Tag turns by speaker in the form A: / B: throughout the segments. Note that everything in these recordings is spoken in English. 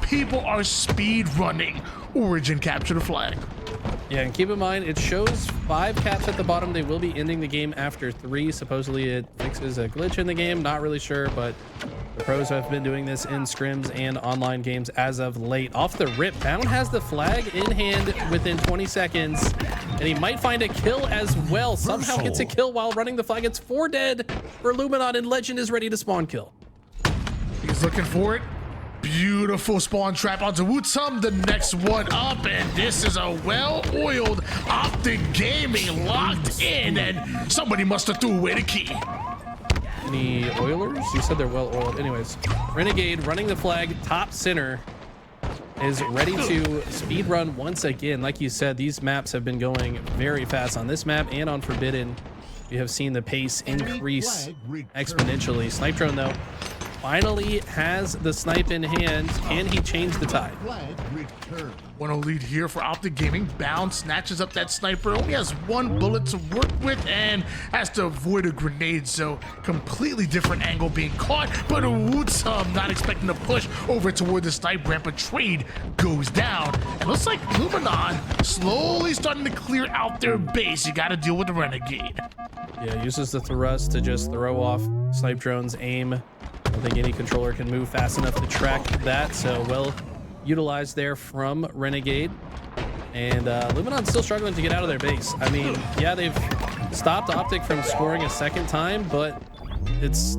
A: people are speed running Origin capture the flag.
B: Yeah, and keep in mind, it shows 5 caps at the bottom. They will be ending the game after 3. Supposedly it fixes a glitch in the game. Not really sure, but the pros have been doing this in scrims and online games as of late. Off the rip, Bound has the flag in hand within 20 seconds, and he might find a kill as well. Somehow gets a kill while running the flag. It's 4 dead for Luminon, and Legend is ready to spawn kill.
A: He's looking for it. Beautiful spawn trap onto Wootsum, the next one up, and this is a well-oiled OpTic Gaming locked in, and somebody must have threw away the key.
B: Any Oilers? You said they're well-oiled. Anyways, Renegade running the flag top center is ready to speed run once again. Like you said, these maps have been going very fast. On this map and on Forbidden, we have seen the pace increase exponentially. Snipe Drone, though, finally has the snipe in hand. Can he change the tide?
A: 1-0 lead here for OpTic Gaming. Bound snatches up that sniper. Only has 1 bullet to work with and has to avoid a grenade. So completely different angle being caught. But Wootsum not expecting to push over toward the snipe ramp. A trade goes down. And looks like Luminon slowly starting to clear out their base. You got to deal with the Renegade.
B: Yeah, uses the thrust to just throw off Snipe Drone's aim. I don't think any controller can move fast enough to track that, so well utilized there from Renegade. And Luminon's still struggling to get out of their base. I mean, yeah, they've stopped OpTic from scoring a second time, but it's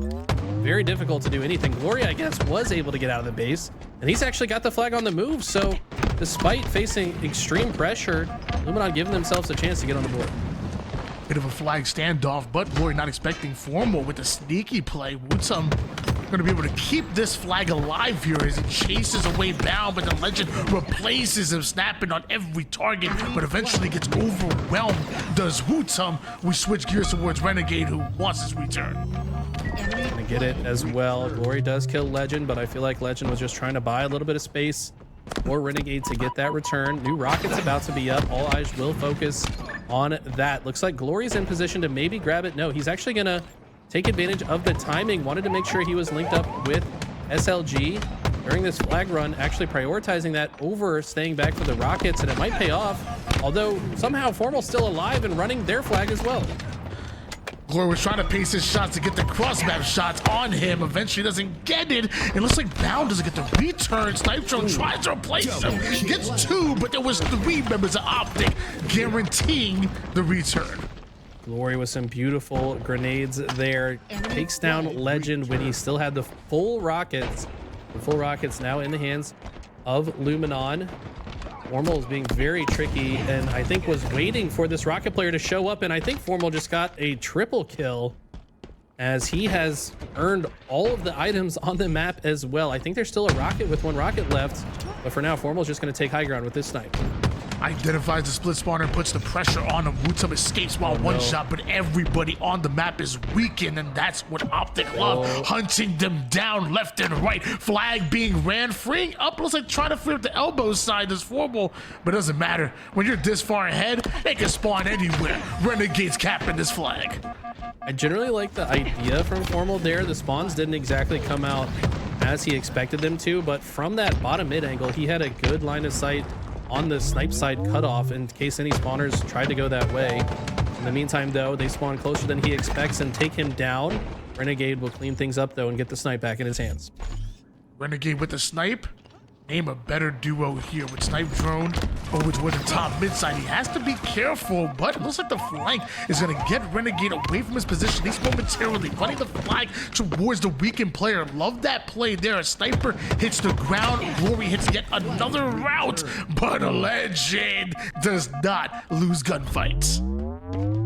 B: very difficult to do anything. Glory, I guess, was able to get out of the base, and he's actually got the flag on the move, so despite facing extreme pressure, Luminon giving themselves a chance to get on the board.
A: Bit of a flag standoff, but Glory not expecting Formal with a sneaky play. Wootsum going to be able to keep this flag alive here as he chases away Bound, but the Legend replaces him, snapping on every target, but eventually gets overwhelmed. Does Wootsum? We switch gears towards Renegade, who wants his return.
B: Gonna get it as well. Glory does kill Legend, but I feel like Legend was just trying to buy a little bit of space for Renegade to get that return. New rocket's about to be up. All eyes will focus on that. Looks like Glory's in position to maybe grab it. No, he's actually gonna take advantage of the timing. Wanted to make sure he was linked up with SLG during this flag run, actually prioritizing that over staying back for the rockets, and it might pay off, although somehow Formal's still alive and running their flag as well.
A: Glory was trying to pace his shots to get the cross-map shots on him. Eventually doesn't get it. It looks like Bound doesn't get the return. Snipe Drone tries to replace him. Gets 2, but there was 3 members of OpTic guaranteeing the return.
B: Glory with some beautiful grenades there. Takes down Legend when he still had the full rockets. The full rockets now in the hands of Luminon. Formal is being very tricky, and I think was waiting for this rocket player to show up, and I think Formal just got a triple kill as he has earned all of the items on the map as well. I think there's still a rocket with 1 rocket left, but for now, Formal's just going to take high ground with this snipe.
A: Identifies the split spawner and puts the pressure on him. Wootsum escapes while one shot, but everybody on the map is weakened, and that's what OpTic love. Hunting them down left and right. Flag being ran, freeing up. Looks like trying to free up the elbow side is Formal, but it doesn't matter. When you're this far ahead, they can spawn anywhere. Renegade's capping this flag.
B: I generally like the idea from Formal there. The spawns didn't exactly come out as he expected them to, but from that bottom mid angle, he had a good line of sight on the snipe side cutoff in case any spawners tried to go that way. In the meantime, though, they spawn closer than he expects and take him down. Renegade will clean things up, though, and get the snipe back in his hands.
A: Renegade with the snipe. Name a better duo here with Snipe Drone over toward the top mid side. He has to be careful, but it looks like the flank is going to get Renegade away from his position. He's momentarily running the flag towards the weakened player. Love that play there. A sniper hits the ground. Glory hits yet another route, but a Legend does not lose gunfights.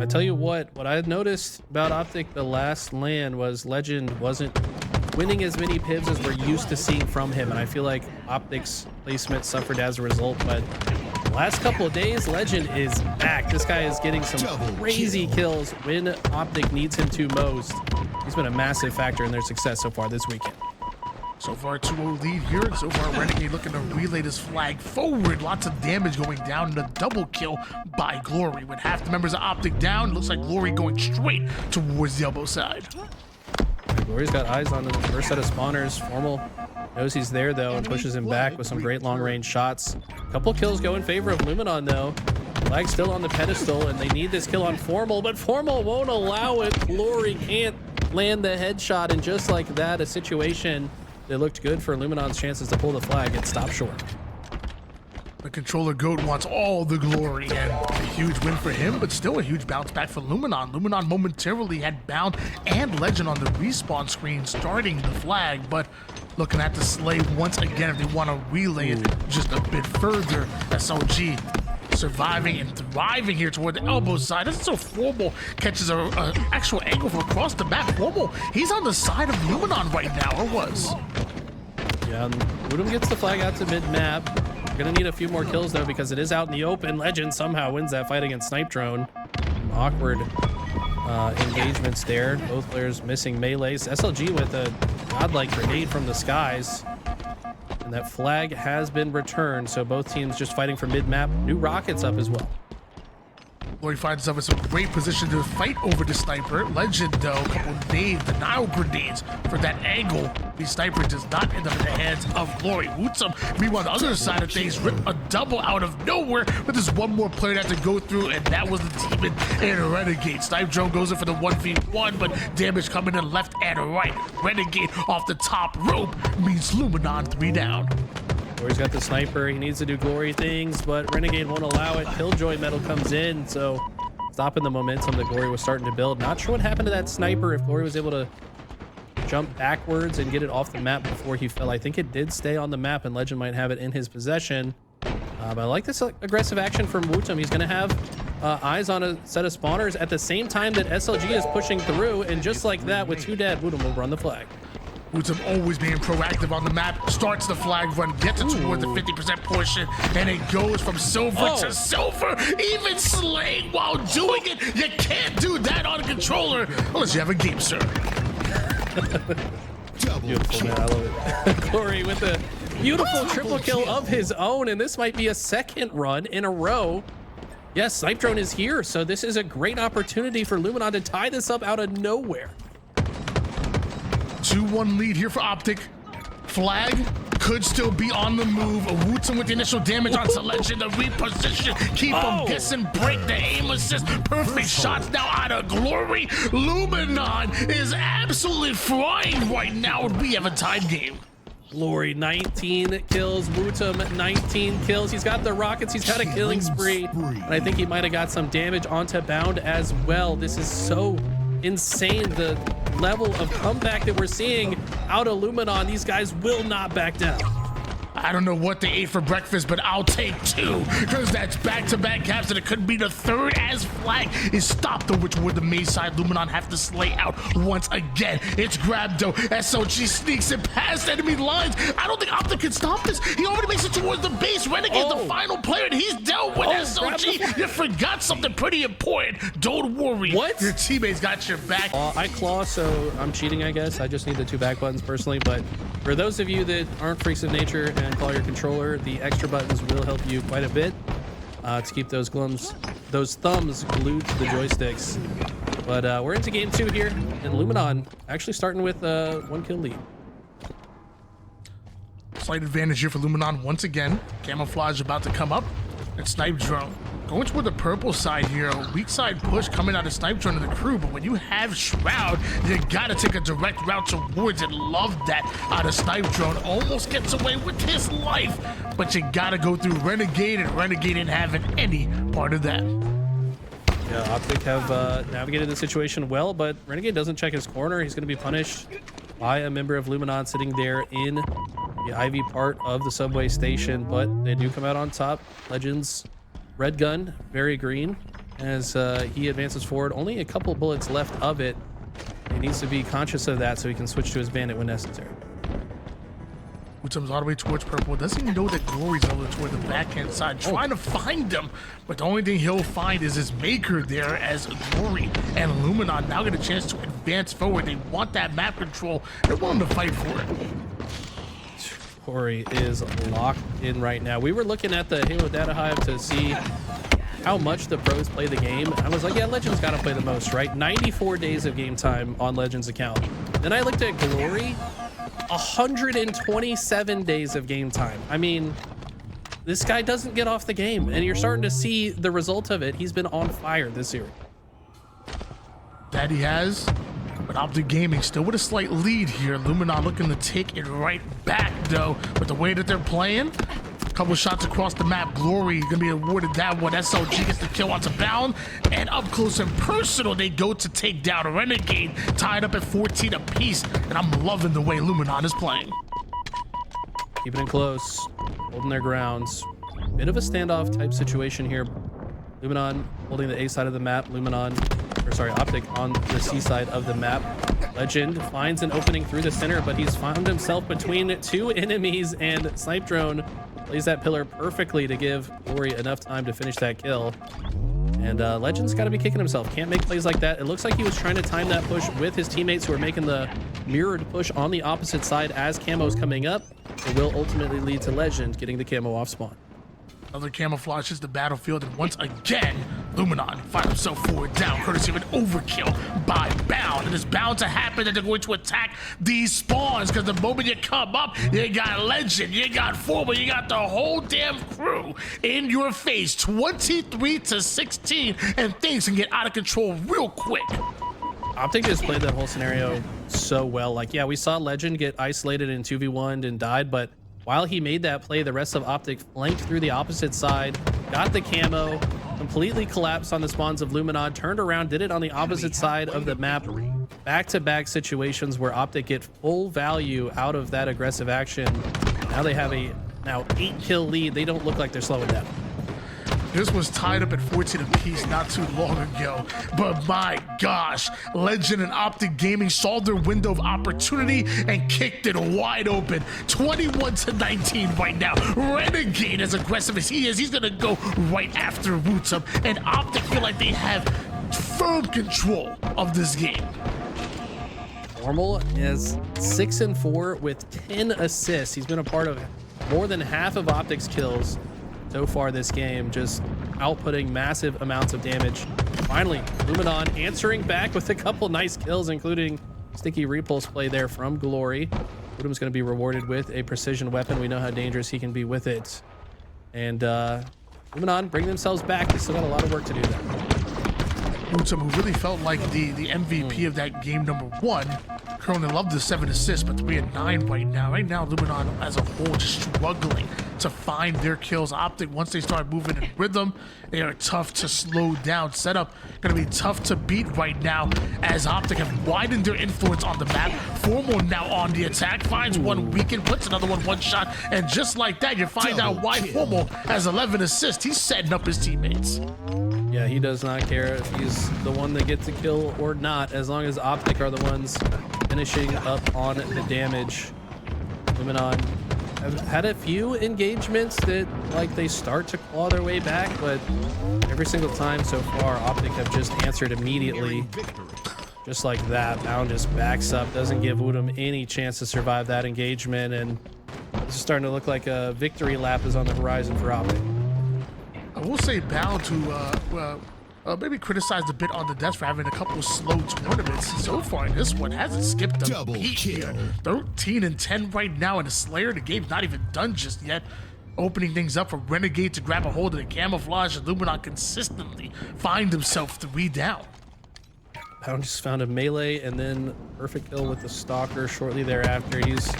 B: I tell you what I had noticed about OpTic the last LAN was Legend wasn't winning as many pivs as we're used to seeing from him, and I feel like OpTic's placement suffered as a result, but the last couple of days, Legend is back. This guy is getting some crazy kills when OpTic needs him to most. He's been a massive factor in their success so far this weekend.
A: So far, 2-0 lead here. So far, Renegade looking to relay this flag forward. Lots of damage going down, and a double kill by Glory. With half the members of OpTic down, looks like Glory going straight towards the elbow side.
B: Glory's got eyes on the first set of spawners. Formal Knows he's there though and pushes him back with some great long range shots. A couple kills go in favor of LUMINON though. Flag still on the pedestal and they need this kill on Formal, but Formal won't allow it. Glory can't land the headshot, and just like that, a situation that looked good for LUMINON's chances to pull the flag and stop short.
A: The controller GOAT wants all the glory, and a huge win for him, but still a huge bounce back for LUMINON. LUMINON momentarily had Bound and Legend on the respawn screen starting the flag, but looking at the slay once again if they want to relay it just a bit further. SOG surviving and thriving here toward the elbow side. This is so Formal catches an actual angle from across the map. Formal, he's on the side of LUMINON right now, or was.
B: Yeah, Woodham gets the flag out to mid-map. Gonna need a few more kills though because it is out in the open. Legend somehow wins that fight against Snipe Drone. Awkward engagements there. Both players missing melees. SLG with a godlike grenade from the skies. And that flag has been returned, so both teams just fighting for mid-map. New rockets up as well.
A: Glory finds himself in some great position to fight over the sniper. Legend, though, a couple of denial grenades for that angle. The sniper does not end up in the hands of Glory. Wootsum, meanwhile, on the other side of things, ripped a double out of nowhere, but there's one more player that had to go through, and that was the Demon and Renegade. Snipe Drone goes in for the 1v1, but damage coming in left and right. Renegade off the top rope means LUMINON 3 down.
B: Glory's got the sniper. He needs to do Glory things, but Renegade won't allow it. Killjoy metal comes in, so stopping the momentum that Glory was starting to build. Not sure what happened to that sniper, if Glory was able to jump backwards and get it off the map before he fell. I think it did stay on the map, and Legend might have it in his possession. But I like this aggressive action from Wootum. He's going to have eyes on a set of spawners at the same time that SLG is pushing through, and just like that, with 2 dead, Wootum will run the flag.
A: Wootum always being proactive on the map, starts the flag run, gets it toward the 50% portion, and it goes from silver to silver, even slaying while doing it. You can't do that on a controller unless you have a game, sir.
B: Beautiful, man. I love it. Glory with a beautiful triple kill of his own, and this might be a second run in a row. Yes, Snipe Drone is here, so this is a great opportunity for LUMINON to tie this up out of nowhere.
A: 2-1 lead here for OpTic. Flag could still be on the move. Wootum with the initial damage onto Legend. The reposition. Keep him guessing. Break the aim assist. Perfect shots now out of Glory. LUMINON is absolutely flying right now. We have a tied game.
B: Glory 19 kills, Wootum 19 kills. He's got the rockets, he's got a killing spree, and I think he might have got some damage onto Bound as well. This is so insane, the level of comeback that we're seeing out of LUMINON. These guys will not back down.
A: I don't know what they ate for breakfast, but I'll take 2, because that's back-to-back caps, and it could be the 3rd as flag is stopped, though, which would the main side LUMINON have to slay out once again. It's grabbed, though. SOG sneaks it past enemy lines. I don't think OpTic can stop this. He already makes it towards the base. Renegade's the final player, and he's dealt with SOG. You forgot something pretty important. Don't worry.
B: What?
A: Your teammates got your back.
B: I claw, so I'm cheating, I guess. I just need the 2 back buttons personally, but for those of you that aren't freaks of nature and call your controller, the extra buttons will help you quite a bit to keep those thumbs glued to the joysticks. But we're into game 2 here, and LUMINON actually starting with 1 kill lead.
A: Slight advantage here for LUMINON once again. Camouflage about to come up. And Snipe Drone going toward the purple side here. A weak side push coming out of Snipe Drone to the crew, but when you have Shroud, you gotta take a direct route towards it. Love that out of Snipe Drone. Almost gets away with his life, but you gotta go through Renegade, and Renegade ain't having any part of that.
B: Yeah, OpTic have navigated the situation well, but Renegade doesn't check his corner. He's going to be punished by a member of LUMINON sitting there in the Ivy part of the subway station, but they do come out on top. Legends red gun, very green, as he advances forward. Only a couple bullets left of it. He needs to be conscious of that so he can switch to his bandit when necessary.
A: Wootum's all the way towards purple. Doesn't even know that Glory's over toward the backhand side, trying to find him. But the only thing he'll find is his maker there, as Glory and LUMINON now get a chance to advance forward. They want that map control. They're willing to fight for it.
B: Glory is locked in right now. We were looking at the Halo Data Hive to see how much the pros play the game. I was like, yeah, Legends got to play the most, right? 94 days of game time on Legends account. Then I looked at Glory. 127 days of game time. I mean, this guy doesn't get off the game, and you're starting to see the result of it. He's been on fire this series.
A: That he has. But OpTic Gaming still with a slight lead here. LUMINON looking to take it right back, though, with the way that they're playing. Couple shots across the map. Glory gonna be awarded that one. SLG gets the kill onto Bound, and up close and personal, they go to take down Renegade, tied up at 14 apiece. And I'm loving the way LUMINON is playing.
B: Keeping it close, holding their grounds. Bit of a standoff type situation here. LUMINON holding the A side of the map. OpTic on the C side of the map. Legend finds an opening through the center, but he's found himself between two enemies, and Snipe Drone plays that pillar perfectly to give Glory enough time to finish that kill. And Legend's got to be kicking himself. Can't make plays like that. It looks like he was trying to time that push with his teammates who are making the mirrored push on the opposite side as Camo's coming up. It will ultimately lead to Legend getting the Camo off spawn.
A: Another camouflages the battlefield, and once again, LUMINON find himself forward down, courtesy of an overkill by Bound. And it's bound to happen that they're going to attack these spawns, because the moment you come up, you got Legend, you got Formal, you got the whole damn crew in your face, 23-16, and things can get out of control real quick.
B: OpTic just played that whole scenario so well. Like, yeah, we saw Legend get isolated in 2v1'd and died, but while he made that play, the rest of OpTic flanked through the opposite side, got the camo, completely collapsed on the spawns of LUMINON, turned around, did it on the opposite side of the map. Back-to-back situations where OpTic get full value out of that aggressive action. Now they have a 8-kill lead. They don't look like they're slowing down.
A: This was tied up at 14 apiece not too long ago, but my gosh, Legend and OpTic Gaming saw their window of opportunity and kicked it wide open. 21-19 right now. Renegade, as aggressive as he is, he's gonna go right after Wootsum, and OpTic feel like they have firm control of this game.
B: Formal is 6-4 with 10 assists. He's been a part of more than half of OpTic's kills so far this game, just outputting massive amounts of damage. Finally, LUMINON answering back with a couple nice kills, including sticky repulse play there from Glory. Woodham's going to be rewarded with a precision weapon. We know how dangerous he can be with it. And LUMINON bring themselves back. They still got a lot of work to do there.
A: Wootsum, who really felt like the MVP of that game number one, currently loved the 7 assists, but 3 and 9 right now. Right now, LUMINON as a whole just struggling to find their kills. OpTic, once they start moving in rhythm, they are tough to slow down. Setup gonna be tough to beat right now, as OpTic have widened their influence on the map. Formal now on the attack, finds one weaken, puts another one shot, and just like that, you find out why Formal has 11 assists. He's setting up his teammates.
B: Yeah, he does not care if he's the one that gets a kill or not, as long as OpTic are the ones finishing up on the damage. LUMINON have had a few engagements that, like, they start to claw their way back, but every single time so far, OpTic have just answered immediately. Just like that, Bound just backs up, doesn't give Woodham any chance to survive that engagement, and it's starting to look like a victory lap is on the horizon for OpTic.
A: I will say Bound to maybe criticized a bit on the desk for having a couple of slow tournaments so far. In this one hasn't skipped a beat here. 13-10 right now, and the Slayer, the game's not even done just yet. Opening things up for Renegade to grab a hold of the camouflage, and LUMINON consistently find himself 3 down.
B: Bound just found a melee and then perfect kill with the Stalker shortly thereafter. He's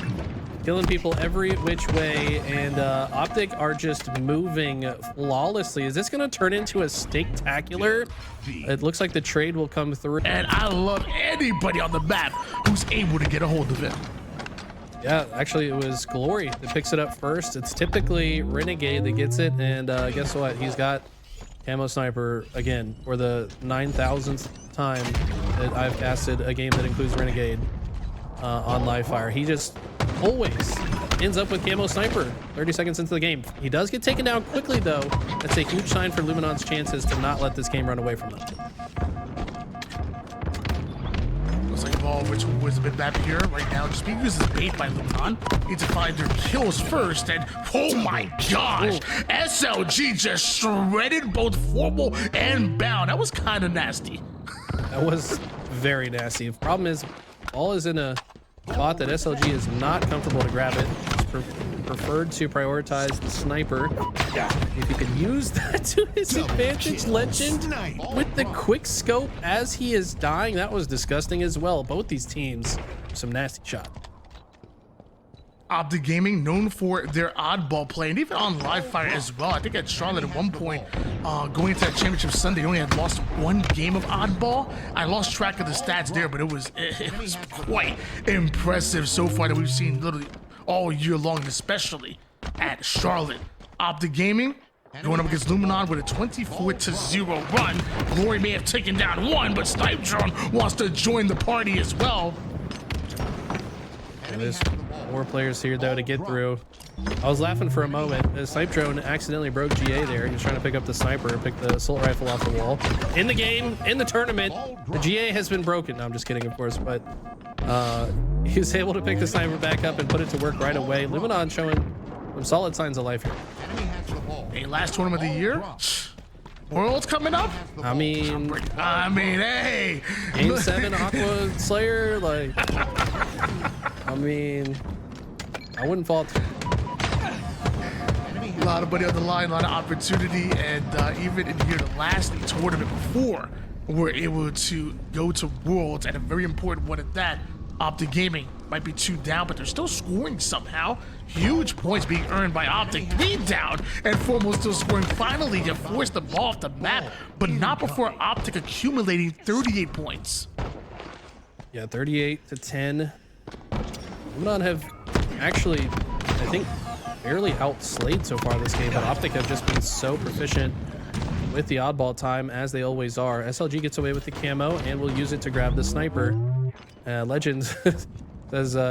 B: killing people every which way, and OpTic are just moving flawlessly. Is this going to turn into a steak-tacular? It looks like the trade will come through.
A: And I love anybody on the map who's able to get a hold of it.
B: Yeah, actually, it was Glory that picks it up first. It's typically Renegade that gets it, and guess what? He's got Camo Sniper again for the 9,000th time that I've casted a game that includes Renegade on LiveFire. He just always ends up with Camo Sniper 30 seconds into the game. He does get taken down quickly, though. That's a huge sign for LUMINON's chances to not let this game run away from them.
A: Looks like Ball Rich was a bit back here right now. Just being used as bait by LUMINON. Need to find their kills first, and oh my gosh, SLG just shredded both Formal and Bound. That was kind of nasty.
B: That was very nasty. The problem is, Ball is in a spot that SLG is not comfortable to grab it. It's preferred to prioritize the sniper. If he can use that to his advantage, Legend with the quick scope as he is dying. That was disgusting as well. Both these teams, some nasty shots.
A: OpTic Gaming, known for their oddball play, and even on LiveFire as well. I think at Charlotte at one point, going into that championship Sunday, they only had lost one game of oddball. I lost track of the stats there, but it was quite impressive so far that we've seen literally all year long, especially at Charlotte. OpTic Gaming going up against LUMINON with a 24-0 run. Glory may have taken down one, but Snipe Drone wants to join the party as well.
B: And there's more players here though to get through. I was laughing for a moment. The Snipe Drone accidentally broke GA there. He was trying to pick up the sniper, pick the assault rifle off the wall. In the game, in the tournament, the GA has been broken. No, I'm just kidding, of course, but he was able to pick the sniper back up and put it to work right away. LUMINON showing some solid signs of life here.
A: Hey, last tournament of the year? World's coming up?
B: I mean,
A: hey!
B: Game 7 AQUA Slayer, like, I mean, I wouldn't fault.
A: A lot of money on the line, a lot of opportunity, and even in here, the last tournament before, we're able to go to Worlds, and a very important one at that. OpTic Gaming might be 2 down, but they're still scoring somehow. Huge points being earned by OpTic. 3 down, and Formal still scoring. Finally, they forced the ball off the map, but not before OpTic accumulating 38 points.
B: Yeah, 38-10. LUMINON have actually, I think, barely outslayed so far this game, but OpTic have just been so proficient with the oddball time, as they always are. SLG gets away with the camo and will use it to grab the sniper. Legend says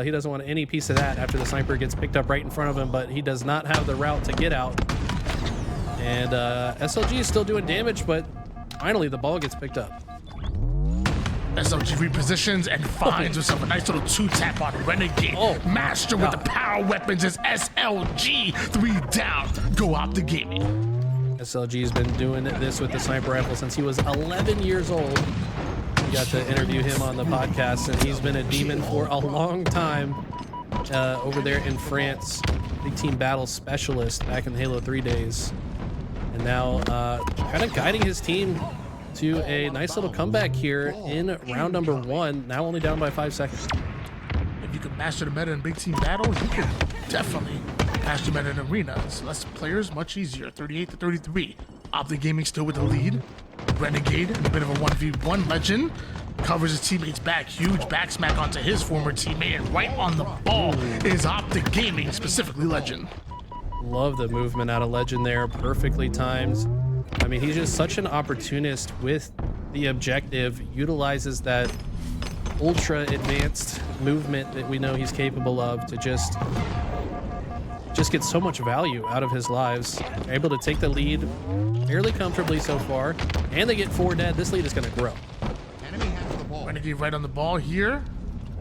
B: he doesn't want any piece of that after the sniper gets picked up right in front of him, but he does not have the route to get out. And SLG is still doing damage, but finally the ball gets picked up.
A: SLG repositions and finds himself a nice little 2-tap on Renegade. Master with the power weapons is SLG. 3 down. Go OpTic Gaming.
B: SLG has been doing this with the sniper rifle since he was 11 years old. We got to interview him on the podcast, and he's been a demon for a long time over there in France. Big team battle specialist back in the Halo 3 days. And now kind of guiding his team to a nice little comeback here in round number 1, now only down by 5 seconds.
A: If you can master the meta in big team battle, you can definitely master the meta in arena. It's less players, much easier. 38-33. OpTic Gaming still with the lead. Renegade in a bit of a 1v1. Legend covers his teammates back. Huge back smack onto his former teammate, and right on the ball is OpTic Gaming, specifically Legend.
B: Love the movement out of Legend there, perfectly timed. I mean, he's just such an opportunist with the objective, utilizes that ultra advanced movement that we know he's capable of to just get so much value out of his lives. They're able to take the lead fairly comfortably so far, and they get 4 dead. This lead is going to grow.
A: Renegade right on the ball here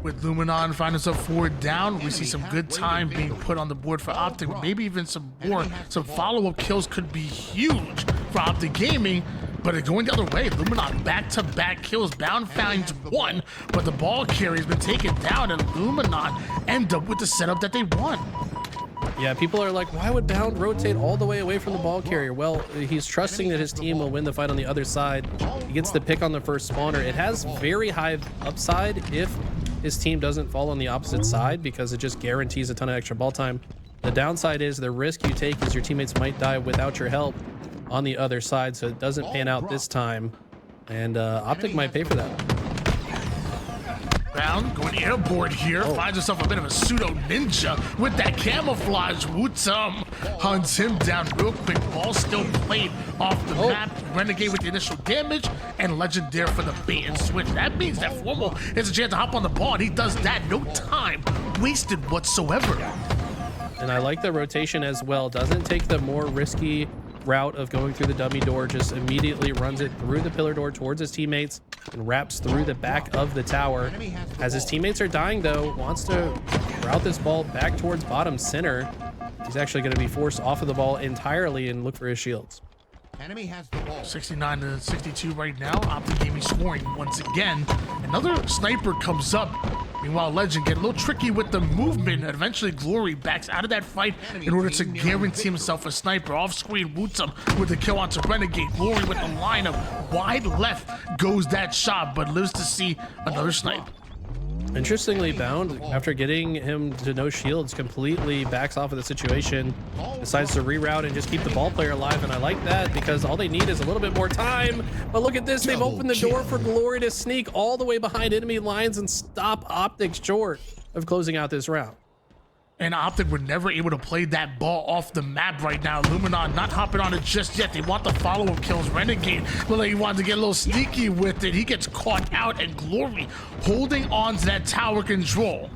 A: with LUMINON finding himself 4 down. We see some good time being put on the board for OpTic. Maybe even some follow-up kills could be huge for OpTic Gaming, but it's going the other way. LUMINON back-to-back kills. Bound finds 1, but the ball carry has been taken down, and LUMINON end up with the setup that they want.
B: Yeah, people are like, why would Bound rotate all the way away from the ball carrier? Well, he's trusting that his team will win the fight on the other side. He gets the pick on the first spawner. It has very high upside if his team doesn't fall on the opposite side, because it just guarantees a ton of extra ball time. The downside is the risk you take is your teammates might die without your help on the other side, so it doesn't pan out this time. And OpTic might pay for that.
A: Bound going airborne here, finds himself a bit of a pseudo ninja with that camouflage. Wootum hunts him down real quick. Ball still played off the map. Renegade with the initial damage, and Legend there for the bait and switch. That means that Formal has a chance to hop on the ball, and he does that. No time wasted whatsoever.
B: And I like the rotation as well. Doesn't take the more risky route of going through the dummy door, just immediately runs it through the pillar door towards his teammates and wraps through the back of the tower. As his teammates are dying though, wants to route this ball back towards bottom center. He's actually going to be forced off of the ball entirely and look for his shields.
C: Enemy has the ball.
A: 69-62 right now. OpTic Gaming scoring once again. Another sniper comes up. Meanwhile, Legend get a little tricky with the movement. Eventually, Glory backs out of that fight in order to guarantee himself a sniper. Off screen, Wutum with the kill onto Renegade. Glory with the lineup. Wide left goes that shot, but lives to see another snipe.
B: Interestingly, Bound, after getting him to no shields, completely backs off of the situation, decides to reroute and just keep the ball player alive. And I like that because all they need is a little bit more time. But look at this, they've opened the door for Glory to sneak all the way behind enemy lines and stop OpTic short of closing out this round.
A: And OpTic were never able to play that ball off the map right now. LUMINON not hopping on it just yet. They want the follow-up kills. Renegade looked like he wanted to get a little sneaky with it. He gets caught out, and Glory holding on to that tower control.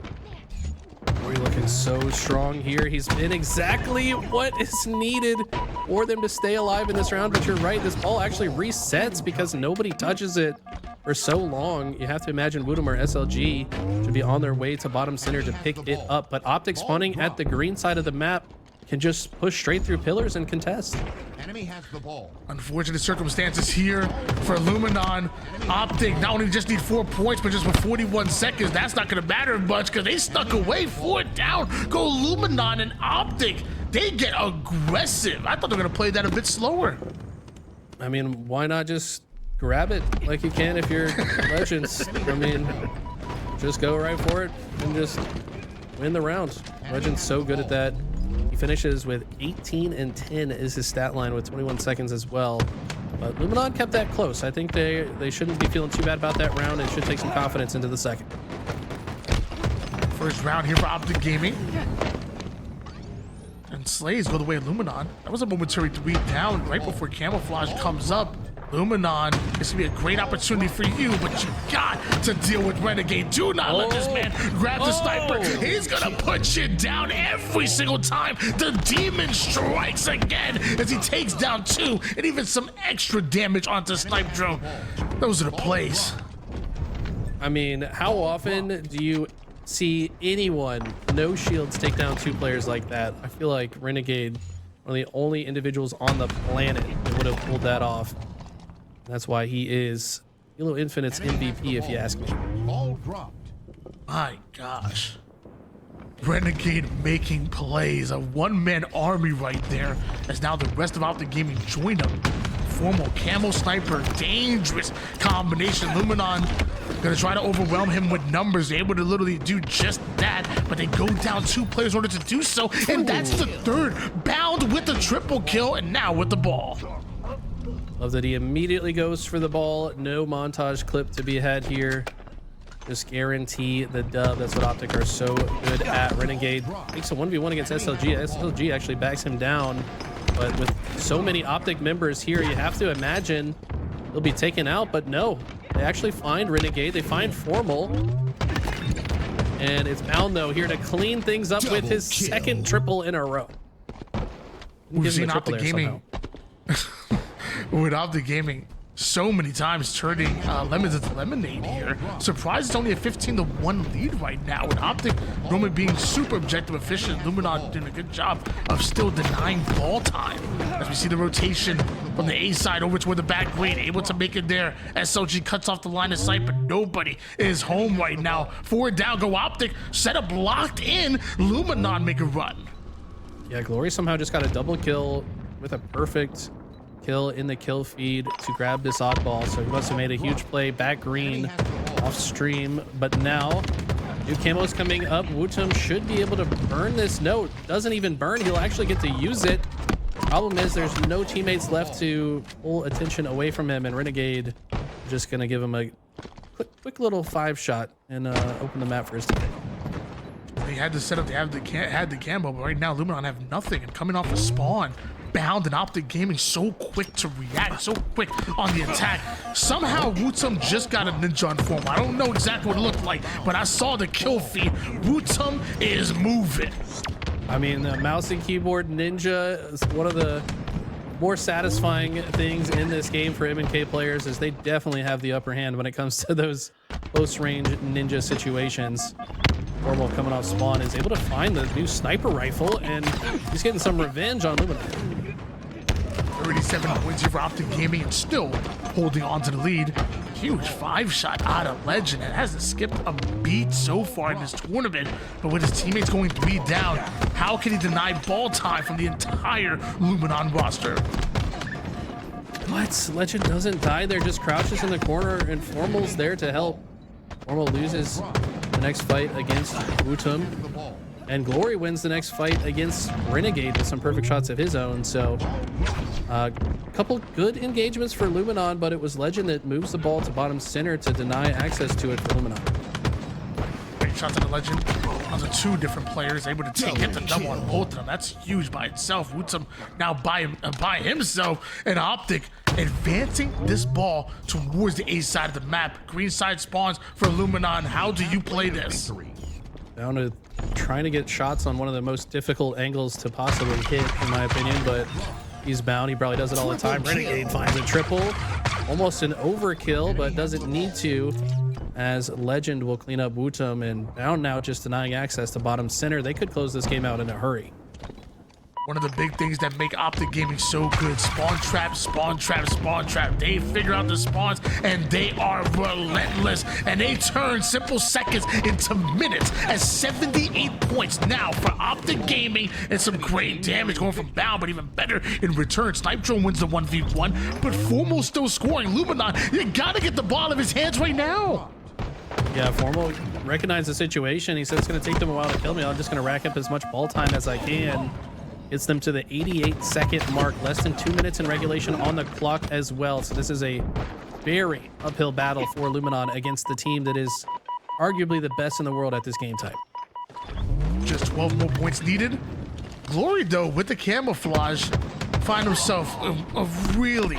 B: Glory looking so strong here. He's been exactly what is needed for them to stay alive in this round. But you're right, this ball actually resets because nobody touches it for so long. You have to imagine Wutum or SLG should be on their way to bottom center to pick it up. But OpTic spawning at the green side of the map can just push straight through pillars and contest.
C: Enemy has the ball.
A: Unfortunate circumstances here for LUMINON. OpTic not only just need 4 points, but just with 41 seconds, that's not going to matter much because they stuck away. 4 down. Go LUMINON and OpTic. They get aggressive. I thought they were going to play that a bit slower.
B: I mean, why not just grab it like you can if you're Legends? I mean, just go right for it and just win the round. Legends so good at that. He finishes with 18 and 10 is his stat line with 21 seconds as well. But LUMINON kept that close. I think they shouldn't be feeling too bad about that round. It should take some confidence into the second.
A: First round here for OpTic Gaming. And Slays go the way of LUMINON. That was a momentary 3 down right before Camouflage comes up. LUMINON, this will be a great opportunity for you, but you got to deal with Renegade. Do not let this man grab the sniper. He's gonna put you down every single time. The demon strikes again as he takes down 2 and even some extra damage onto Snipe Drone. Those are the plays.
B: I mean, how often do you see anyone, no shields, take down 2 players like that? I feel like Renegade, one of the only individuals on the planet that would have pulled that off. That's why he is Halo Infinite's MVP, if you ask me.
C: Ball dropped.
A: My gosh. Renegade making plays. A one-man army right there, as now the rest of OpTic Gaming join them. Formal camo sniper, dangerous combination. LUMINON gonna try to overwhelm him with numbers. They're able to literally do just that, but they go down 2 players in order to do so, and that's the third. Bound with the triple kill, and now with the ball.
B: Love that he immediately goes for the ball. No montage clip to be had here. Just guarantee the dub. That's what OpTic are so good at. Renegade takes a 1v1 against SLG. SLG actually backs him down. But with so many OpTic members here, you have to imagine he'll be taken out. But no, they actually find Renegade. They find Formal. And it's Bound, though, here to clean things up with his second triple in a row.
A: We've seen OpTic Gaming with OpTic Gaming so many times turning lemons into lemonade here. Surprised it's only a 15-1 lead right now, with OpTic normally being super objective efficient. LUMINON doing a good job of still denying ball time. As we see the rotation from the A side over toward the back lane, able to make it there. SLG cuts off the line of sight, but nobody is home right now. 4 down, go OpTic, setup locked in. LUMINON make a run.
B: Yeah, Glory somehow just got a double kill with a perfect kill in the kill feed to grab this oddball. So he must have made a huge play back green off stream. But now new camo's coming up. Wutum should be able to burn this. No, doesn't even burn. He'll actually get to use it. Problem is there's no teammates left to pull attention away from him, and Renegade just gonna give him a quick little 5-shot and open the map for his team.
A: They had to set up, they had the camo, but right now LUMINON have nothing, and coming off a spawn. Bound and OpTic Gaming so quick to react, so quick on the attack. Somehow Wutum just got a ninja on form. I don't know exactly what it looked like, but I saw the kill feed. Wutum is moving.
B: I mean, the mouse and keyboard ninja is one of the more satisfying things in this game for M&K players, is they definitely have the upper hand when it comes to those close range ninja situations. Formal coming off spawn is able to find the new sniper rifle, and he's getting some revenge on LUMINON.
A: 37 points here for OpTic Gaming and still holding on to the lead. Huge 5-shot out of Legend and hasn't skipped a beat so far in this tournament. But with his teammates going 3 down, how can he deny ball time from the entire LUMINON roster?
B: What? Legend doesn't die there, just crouches in the corner, and Formal's there to help. Formal loses the next fight against Wutum, and Glory wins the next fight against Renegade with some perfect shots of his own. So a couple good engagements for LUMINON, but it was Legend that moves the ball to bottom center to deny access to it for LUMINON.
A: Great shots to the Legend. Those are 2 different players able to hit the double on both of them. That's huge by itself. Wutum now by himself, and OpTic advancing this ball towards the A side of the map. Green side spawns for LUMINON. How do you play this?
B: Down to trying to get shots on one of the most difficult angles to possibly hit, in my opinion, but he's bound. He probably does it all the time. Renegade finds a triple. Almost an overkill, but doesn't need to, as Legend will clean up Wutum, and bound now just denying access to bottom center. They could close this game out in a hurry.
A: One of the big things that make OpTic Gaming so good: spawn trap, spawn trap, spawn trap. They figure out the spawns and they are relentless, and they turn simple seconds into minutes. As 78 points now for OpTic Gaming, and some great damage going from bound, but even better in return. Snipe Drone wins the 1v1, but Formal still scoring. LUMINON, you gotta get the ball out of his hands right now.
B: Yeah, Formal recognized the situation. He said it's going to take them a while to kill me. I'm just going to rack up as much ball time as I can. Gets them to the 88-second mark. Less than 2 minutes in regulation on the clock as well. So this is a very uphill battle for LUMINON against the team that is arguably the best in the world at this game type.
A: Just 12 more points needed. Glory, though, with the camouflage, find himself a really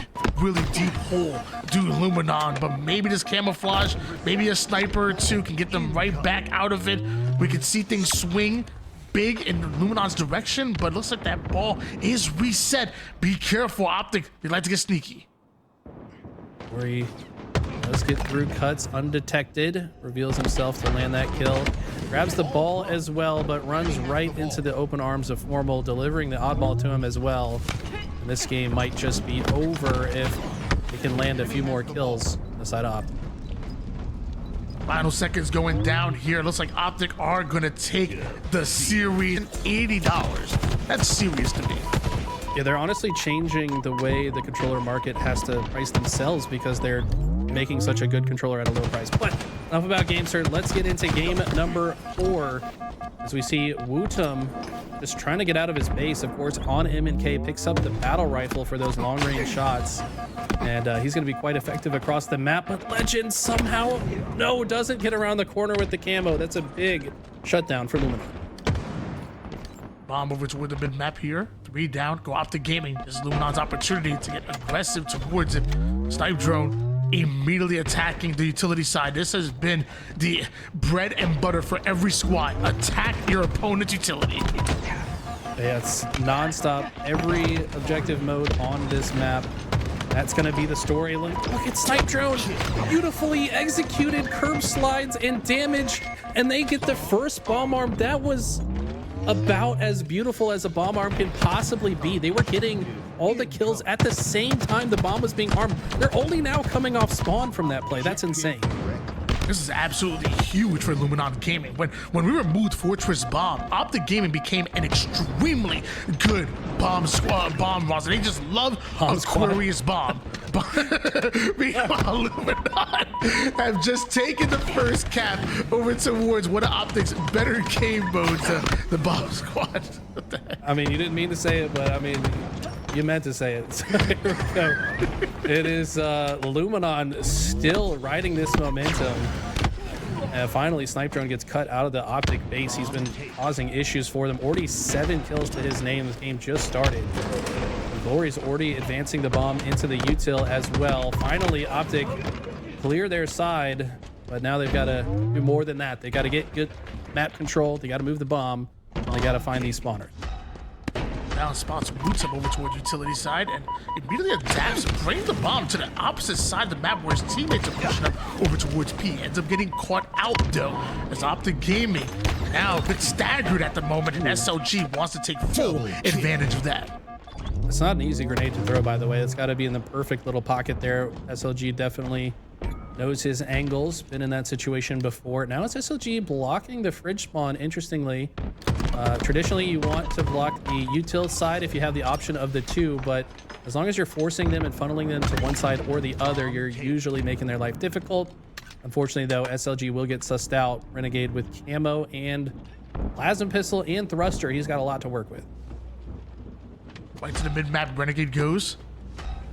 A: deep hole due to LUMINON, but maybe this camouflage, maybe a sniper or 2 can get them right back out of it. We can see things swing big in LUMINON's direction, but it looks like that ball is reset. Be careful, OpTic. They like to get sneaky.
B: Glory does get through cuts undetected, reveals himself to land that kill, grabs the ball as well, but runs right into the open arms of Formal, delivering the oddball to him as well. And this game might just be over if they can land a few more kills on the side of OpTic.
A: Final seconds going down here. Looks like OpTic are gonna take the series. $80. That's serious to me.
B: Yeah, they're honestly changing the way the controller market has to price themselves because they're making such a good controller at a low price. But enough about GameSir. Let's get into game number 4 as we see Wutum just trying to get out of his base. Of course, on M&K picks up the battle rifle for those long-range shots, and he's going to be quite effective across the map. But Legend somehow doesn't get around the corner with the camo. That's a big shutdown for LUMINON.
A: Bomb over to the mid map here. 3 down. Go OpTic Gaming. This is LUMINON's opportunity to get aggressive towards it. Snipe Drone immediately attacking the utility side. This has been the bread and butter for every squad. Attack your opponent's utility.
B: Yeah, it's non-stop. Every objective mode on this map. That's going to be the story. Look at Snipe Drone. Beautifully executed curb slides and damage, and they get the first bomb arm. That was about as beautiful as a bomb arm can possibly be. They were getting all the kills at the same time the bomb was being armed. They're only now coming off spawn from that play. That's insane.
A: This is absolutely huge for LUMINON Gaming. When we removed Fortress Bomb, OpTic Gaming became an extremely good bomb roster. They just love Aquarius Bomb. Meanwhile, LUMINON have just taken the first cap over towards one of OpTic's better game modes, the Bomb Squad.
B: I mean, you didn't mean to say it, but I mean, you meant to say it. So here we go. It is LUMINON still riding this momentum. Finally, Snipe Drone gets cut out of the OpTic base. He's been causing issues for them. Already 7 kills to his name. This game just started. Glory's already advancing the bomb into the util as well. Finally, OpTic clear their side, but now they've got to do more than that. They got to get good map control. They got to move the bomb. And they got to find these spawners.
A: Now spots roots him over towards utility side and immediately adapts, brings the bomb to the opposite side of the map where his teammates are pushing up over towards P. Ends up getting caught out though, as OpTic Gaming now a bit staggered at the moment, and SLG wants to take full advantage of that.
B: It's not an easy grenade to throw, by the way. It's got to be in the perfect little pocket there. SLG definitely knows his angles. Been in that situation before. Now it's SLG blocking the fridge spawn, interestingly. Traditionally, you want to block the util side if you have the option of the two, but as long as you're forcing them and funneling them to one side or the other, you're usually making their life difficult. Unfortunately, though, SLG will get sussed out. Renegade with camo and plasma pistol and thruster. He's got a lot to work with.
A: Right to the mid-map, Renegade goes.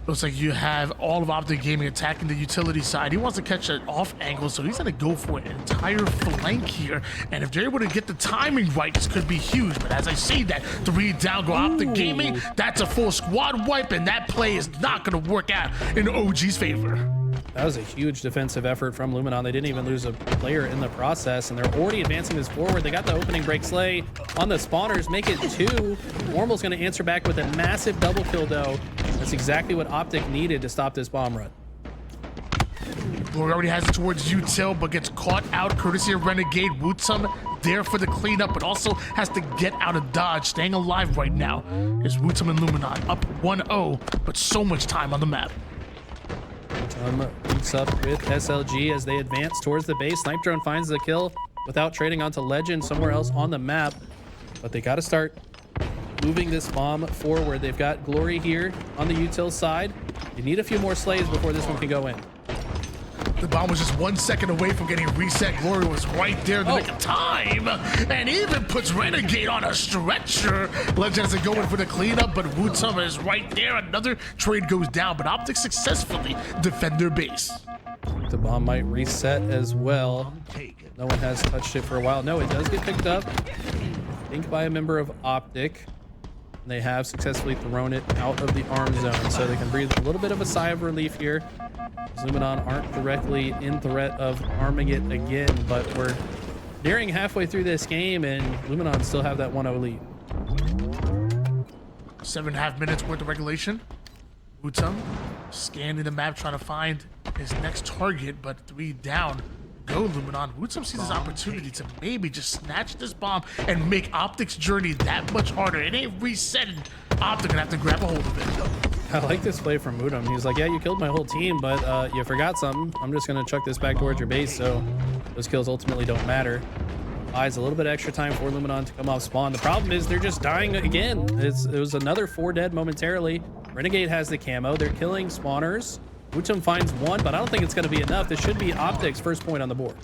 A: Looks like you have all of OpTic Gaming attacking the utility side. He wants to catch an off angle, so he's going to go for an entire flank here. And if they're able to get the timing right, this could be huge. But as I say that, 3 down go OpTic Gaming. That's a full squad wipe, and that play is not going to work out in OG's favor.
B: That was a huge defensive effort from LUMINON. They didn't even lose a player in the process, and they're already advancing this forward. They got the opening break slay on the spawners, make it 2. Normal's going to answer back with a massive double kill, though. That's exactly what OpTic needed to stop this bomb run.
A: Glory already has it towards util, but gets caught out courtesy of Renegade. Wootsum there for the cleanup, but also has to get out of dodge. Staying alive right now is Wootsum and LUMINON up 1-0, but so much time on the map.
B: Boots up with SLG as they advance towards the base. Snipe drone finds the kill without trading onto Legend somewhere else on the map, but they got to start moving this bomb forward. They've got Glory here on the util side. You need a few more slays before this one can go in.
A: The bomb was just 1 second away from getting reset. Glory was right there in the nick of time, and even puts Renegade on a stretcher. Legend has to go in for the cleanup, but Wootsum is right there. Another trade goes down, but OpTic successfully defend their base.
B: The bomb might reset as well. No one has touched it for a while. No, it does get picked up, I think, by a member of OpTic. They have successfully thrown it out of the arm zone, so they can breathe a little bit of a sigh of relief here. LUMINON aren't directly in threat of arming it again, but we're nearing halfway through this game, and LUMINON still have that 1-0 lead.
A: 7.5 minutes worth of regulation. Wootsum scanning the map, trying to find his next target, but 3 down. Go LUMINON. Wootsum sees his opportunity to maybe just snatch this bomb and make OpTic's journey that much harder. It ain't resetting. OpTic gonna have to grab a hold of it.
B: I like this play from Wootsum. He's like, yeah, you killed my whole team, but you forgot something. I'm just going to chuck this back towards your base, so those kills ultimately don't matter. Buys a little bit extra time for LUMINON to come off spawn. The problem is they're just dying again. It was another 4 dead momentarily. Renegade has the camo. They're killing spawners. Wootsum finds 1, but I don't think it's going to be enough. This should be OpTic's first point on the board.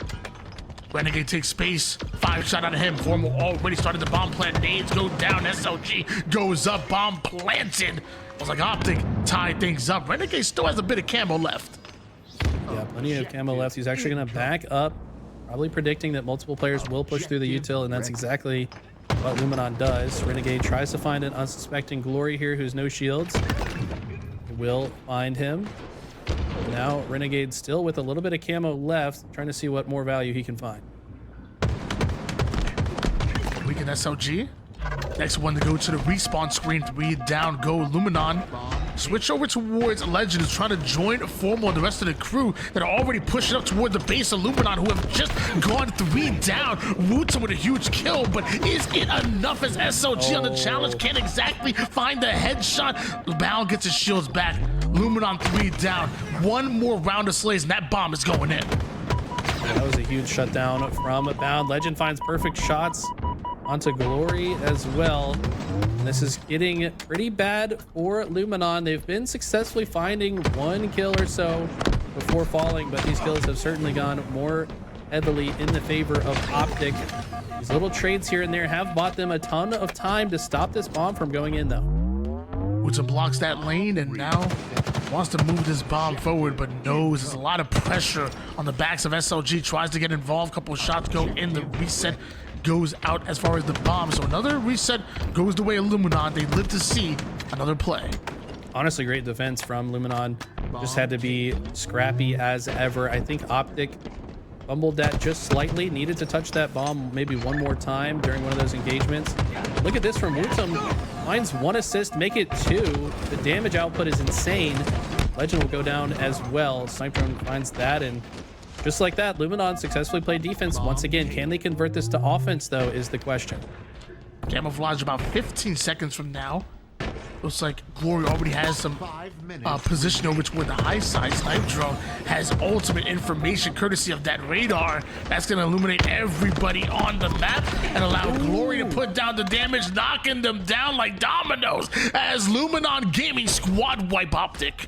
A: Renegade takes space. 5 shot out of him. Formal already started the bomb plant. Nades go down. SLG goes up. Bomb planted. I was like, OpTic tie things up. Renegade still has a bit of camo left.
B: Yeah, plenty of camo left. He's actually going to back up, probably predicting that multiple players will push through the util, and that's exactly what LUMINON does. Renegade tries to find an unsuspecting Glory here who's no shields. He will find him. Now Renegade still with a little bit of camo left, trying to see what more value he can find.
A: Weaken SLG. Next one to go to the respawn screen. 3 down, go LUMINON. Switch over towards Legend, who's trying to join Formal and the rest of the crew that are already pushing up toward the base of LUMINON, who have just gone 3 down. Wootsum with a huge kill, but is it enough as SLG on the challenge can't exactly find the headshot? Ball gets his shields back. LUMINON 3 down. 1 more round of slays, and that bomb is going in.
B: That was a huge shutdown from Bound. Legend finds perfect shots onto Glory as well. And this is getting pretty bad for LUMINON. They've been successfully finding 1 kill or so before falling, but these kills have certainly gone more heavily in the favor of OpTic. These little trades here and there have bought them a ton of time to stop this bomb from going in, though.
A: Wootsum blocks that lane and now wants to move this bomb forward, but knows there's a lot of pressure on the backs of SLG. Tries to get involved. Couple shots go in. The reset goes out as far as the bomb. So another reset goes the way of LUMINON. They live to see another play.
B: Honestly, great defense from LUMINON. Just had to be scrappy as ever. I think OpTic fumbled that just slightly. Needed to touch that bomb maybe 1 more time during one of those engagements. Look at this from Wootsum. Finds 1 assist, make it 2. The damage output is insane. Legend will go down as well. Snipe drone finds that, and just like that, LUMINON successfully played defense once again. Can they convert this to offense, though, is the question.
A: Camouflage about 15 seconds from now. Looks like Glory already has some
C: 5 minutes.
A: position over toward the high side. Snipe drone has ultimate information courtesy of that radar. That's going to illuminate everybody on the map and allow Glory to put down the damage, knocking them down like dominoes as LUMINON Gaming squad wipe OpTic.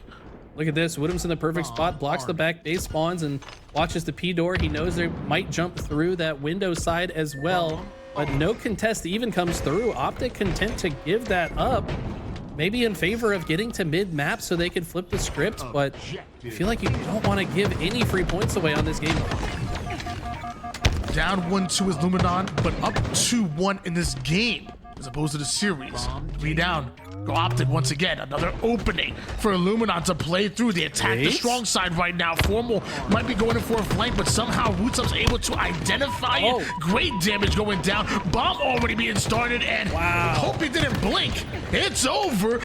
B: Look at this. Woodham's in the perfect spot, blocks the back base spawns and watches the P door. He knows they might jump through that window side as well, but no contest even comes through. OpTic content to give that up, maybe in favor of getting to mid map so they could flip the script, but I feel like you don't want to give any free points away on this game.
A: Down 1-2 is LUMINON, but up 2-1 in this game as opposed to the series. 3 down. Go OpTic once again. Another opening for LUMINON to play through. They attack the strong side right now. Formal might be going in for a flank, but somehow Wootsup's able to identify it. Great damage going down. Bomb already being started, and hope he didn't blink. It's over.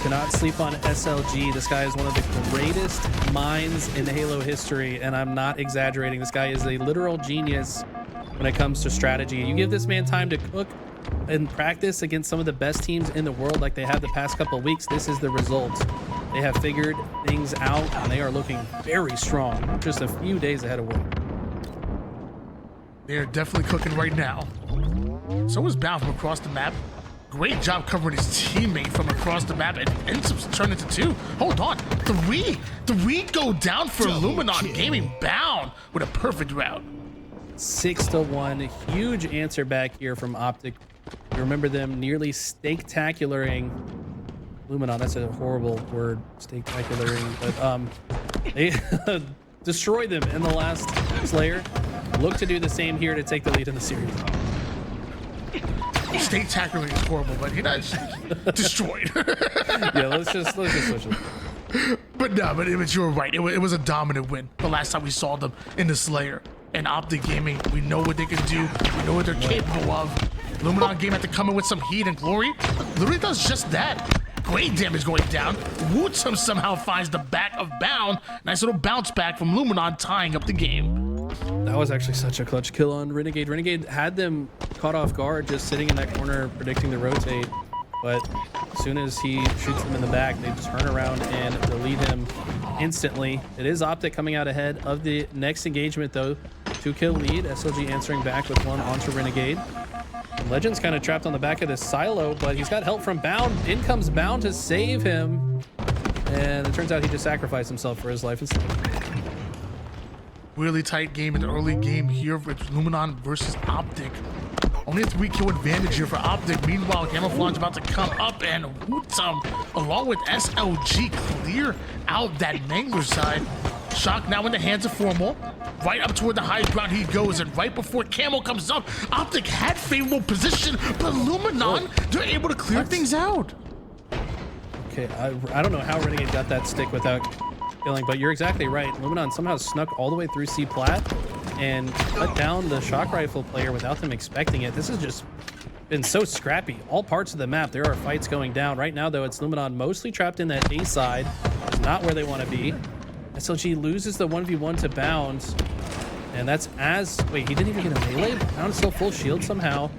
B: Cannot sleep on SLG. This guy is one of the greatest minds in Halo history, and I'm not exaggerating. This guy is a literal genius when it comes to strategy. You give this man time to cook and practice against some of the best teams in the world like they have the past couple of weeks, this is the result. They have figured things out and they are looking very strong, just a few days ahead of work.
A: They're definitely cooking right now. So is Bound from across the map. Great job covering his teammate from across the map, and ends up turning into 2. Hold on, 3 go down for LUMINON Gaming. Bound with a perfect route.
B: 6-1, huge answer back here from OpTic. You remember them nearly steak-tacularing LUMINON. That's a horrible word, steak-tacularing, but they destroyed them in the last Slayer. Look to do the same here to take the lead in the series.
A: State tackling is horrible, but he does destroyed.
B: Yeah, let's just switch it.
A: But you're right. It was a dominant win the last time we saw them in the Slayer. And OpTic Gaming, we know what they can do. We know what they're capable of. LUMINON Game had to come in with some heat, and Glory literally does just that. Great damage going down. Wootsum somehow finds the back of Bound. Nice little bounce back from LUMINON, tying up the game.
B: That was actually such a clutch kill on Renegade. Renegade had them caught off guard, just sitting in that corner, predicting the rotate. But as soon as he shoots them in the back, they turn around and delete him instantly. It is OpTic coming out ahead of the next engagement, though. 2-kill lead. SLG answering back with 1 onto Renegade. Legend's kind of trapped on the back of this silo, but he's got help from Bound. In comes Bound to save him. And it turns out he just sacrificed himself for his life instead.
A: Really tight game in the early game here with LUMINON versus OpTic. Only a 3-kill advantage here for OpTic. Meanwhile, Camouflage about to come up, and Wootsum, along with SLG, clear out that Mangler side. Shock now in the hands of Formal. Right up toward the high ground he goes, and right before Camo comes up, OpTic had favorable position, but LUMINON, they're able to clear things out.
B: Okay, I don't know how Renegade got that stick without killing, but you're exactly right. LUMINON somehow snuck all the way through C plat and cut down the shock rifle player without them expecting it. This has just been so scrappy. All parts of the map, there are fights going down. Right now, though, it's LUMINON mostly trapped in that A side. It's not where they want to be. SLG loses the 1v1 to Bound, and that's as... Wait, he didn't even get a melee? Bound is still full shield somehow.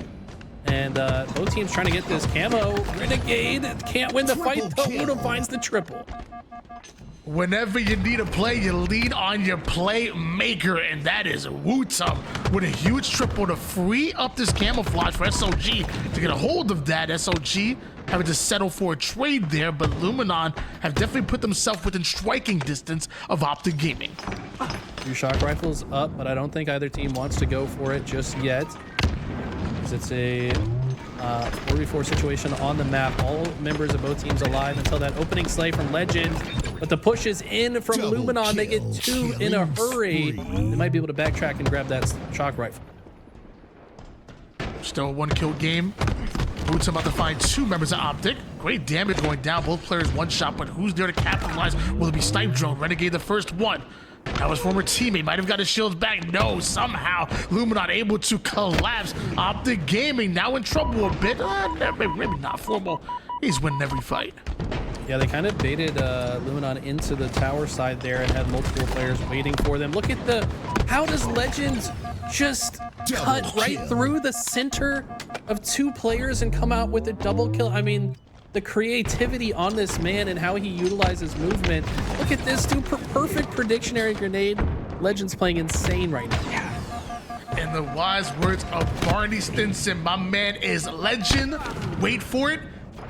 B: And both teams trying to get this camo. Renegade can't win the fight, though. Woodham finds the triple.
A: Whenever you need a play, you lean on your playmaker, and that is Wootsum with a huge triple to free up this camouflage for SLG to get a hold of that. SLG having to settle for a trade there, but LUMINON have definitely put themselves within striking distance of OpTic Gaming.
B: 2 shock rifles up, but I don't think either team wants to go for it just yet, because it's a 4v4 situation on the map. All members of both teams alive until that opening slay from Legend, but the push is in from LUMINON. They get 2 in a hurry. They might be able to backtrack and grab that shock rifle.
A: Still a 1-kill game. Wootsum about to find 2 members of OpTic. Great damage going down. Both players 1 shot, but who's there to capitalize? Will it be Snipe Drone? Renegade the first one. Now his former teammate might have got his shields back. No, somehow LUMINON able to collapse. OpTic Gaming now in trouble a bit. Maybe not. Formal. He's winning every fight.
B: Yeah, they kind of baited LUMINON into the tower side there and had multiple players waiting for them. Look at the... How does Legend just cut right through the center of 2 players and come out with a double kill? I mean, the creativity on this man and how he utilizes movement. Look at this dude, perfect predictionary grenade. Legends playing insane right now.
A: In the wise words of Barney Stinson, my man is legend. Wait for it.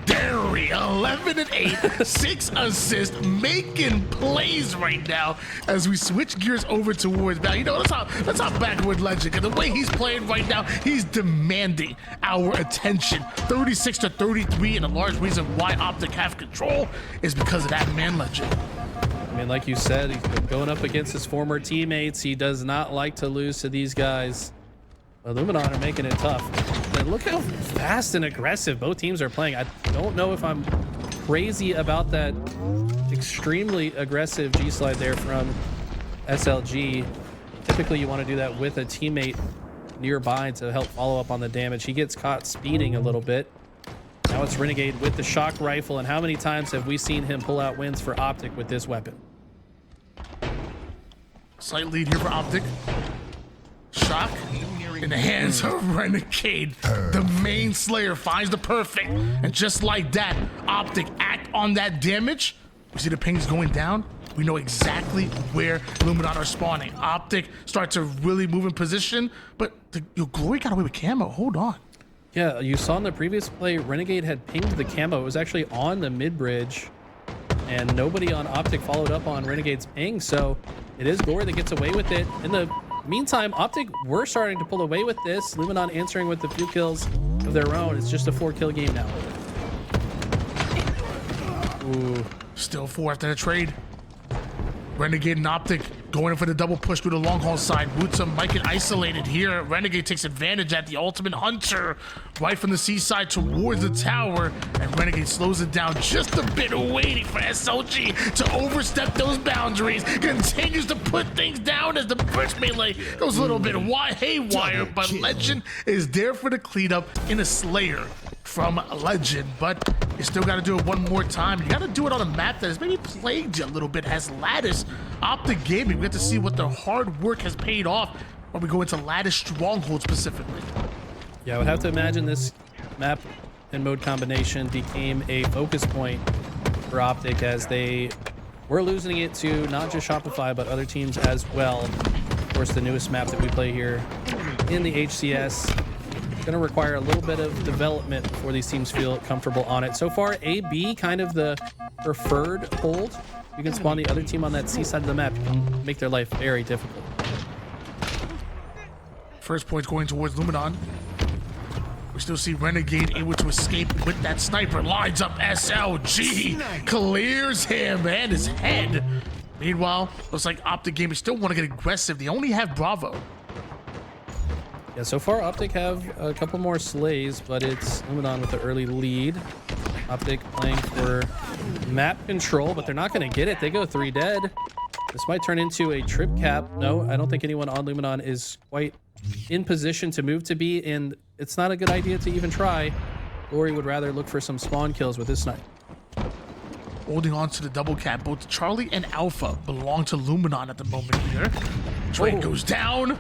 A: Derry, 11 and 8, 6 assists, making plays right now as we switch gears over towards Val. You know, let's hop backward legend, because the way he's playing right now, he's demanding our attention. 36 to 33, and a large reason why OpTic have control is because of that man legend.
B: I mean, like you said, he's been going up against his former teammates. He does not like to lose to these guys. LUMINON are making it tough. And look how fast and aggressive both teams are playing. I don't know if I'm crazy about that extremely aggressive G-slide there from SLG. Typically, you want to do that with a teammate nearby to help follow up on the damage. He gets caught speeding a little bit. Now it's Renegade with the shock rifle, and how many times have we seen him pull out wins for OpTic with this weapon?
A: Slight lead here for OpTic. Shock in the hands of Renegade. The main Slayer finds the perfect, and just like that, OpTic act on that damage. We see the pings going down. We know exactly where LUMINON are spawning. OpTic start to really move in position, but your Glory got away with camo. Hold on.
B: Yeah, you saw in the previous play, Renegade had pinged the camo. It was actually on the mid bridge, and nobody on OpTic followed up on Renegade's ping, so it is Glory that gets away with it. In the meantime, OpTic were starting to pull away with this. LUMINON answering with a few kills of their own. It's just a 4-kill game now. Ooh.
A: Still 4 after the trade. Renegade and OpTic going in for the double push through the long haul side. Woodsum might get isolated here. Renegade takes advantage at the ultimate hunter right from the seaside towards the tower, and Renegade slows it down just a bit, waiting for SLG to overstep those boundaries. Continues to put things down as the bridge melee goes a little bit haywire, but Legend is there for the cleanup in a Slayer from Legend, but you still got to do it one more time. You got to do it on a map that has maybe plagued you a little bit, has Lattice. OpTic Gaming, we get to see what their hard work has paid off when we go into Lattice Strongholds specifically.
B: Yeah, I would have to imagine this map and mode combination became a focus point for OpTic as they were losing it to not just Shopify, but other teams as well. Of course, the newest map that we play here in the HCS. Going to require a little bit of development before these teams feel comfortable on it. So far, A-B kind of the preferred hold. You can spawn the other team on that C side of the map. You can make their life very difficult.
A: First point's going towards LUMINON. We still see Renegade able to escape with that sniper. Lines up SLG. Clears him and his head. Meanwhile, looks like OpTic Gaming still want to get aggressive. They only have Bravo.
B: Yeah, so far OpTic have a couple more slays, but it's LUMINON with the early lead. OpTic playing for map control, but they're not going to get it. They go 3 dead. This might turn into a trip cap. No, I don't think anyone on LUMINON is quite in position to move to B, and it's not a good idea to even try. Glory would rather look for some spawn kills with this snipe.
A: Holding on to the double cap. Both Charlie and Alpha belong to LUMINON at the moment here. Trade goes down.